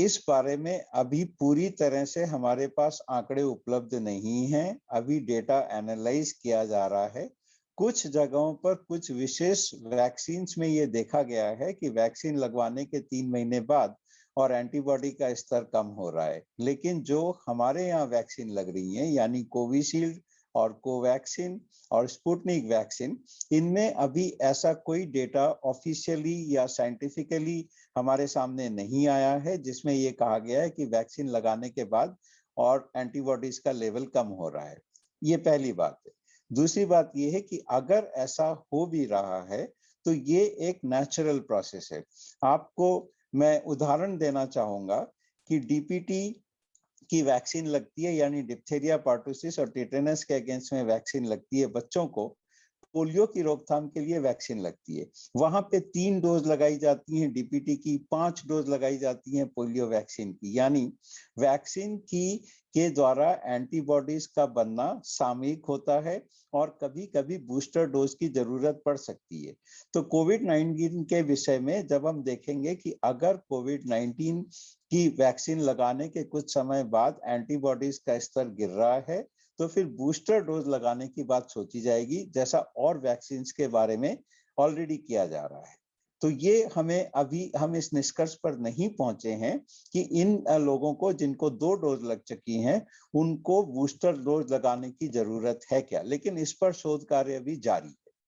इस बारे में अभी पूरी तरह से हमारे पास आंकड़े उपलब्ध नहीं हैं। अभी डेटा एनालाइज किया जा रहा है। कुछ जगहों पर कुछ विशेष वैक्सीन में ये देखा गया है कि वैक्सीन लगवाने के 3 महीने बाद और एंटीबॉडी का स्तर कम हो रहा है, लेकिन जो हमारे यहाँ वैक्सीन लग रही है यानी कोविशील्ड और कोवैक्सीन और स्पुतनिक वैक्सीन, इनमें अभी ऐसा कोई डेटा ऑफिशियली या साइंटिफिकली हमारे सामने नहीं आया है जिसमें ये कहा गया है कि वैक्सीन लगाने के बाद और एंटीबॉडीज का लेवल कम हो रहा है। ये पहली बात है। दूसरी बात ये है कि अगर ऐसा हो भी रहा है तो ये एक नेचुरल प्रोसेस है। आपको मैं उदाहरण देना चाहूंगा कि डीपीटी की वैक्सीन लगती है यानी डिप्थेरिया, पार्टुसिस और टेटेनस के अगेंस्ट में वैक्सीन लगती है बच्चों को। पोलियो की रोकथाम के लिए वैक्सीन लगती है, वहां पे 3 डोज लगाई जाती हैं डीपीटी की, 5 डोज लगाई जाती हैं पोलियो वैक्सीन की। यानी वैक्सीन की के द्वारा एंटीबॉडीज का बनना सामयिक होता है और कभी कभी बूस्टर डोज की जरूरत पड़ सकती है। तो कोविड-19 के विषय में जब हम देखेंगे कि अगर कोविड-19 की वैक्सीन लगाने के कुछ समय बाद एंटीबॉडीज का स्तर गिर रहा है तो फिर बूस्टर डोज लगाने की बात सोची जाएगी, जैसा और वैक्सीन के बारे में ऑलरेडी किया जा रहा है। तो ये हमें अभी हम इस निष्कर्ष पर नहीं पहुंचे हैं कि इन लोगों को जिनको 2 डोज लग चुकी हैं उनको बूस्टर डोज लगाने की जरूरत है क्या, लेकिन इस पर शोध कार्य अभी जारी है।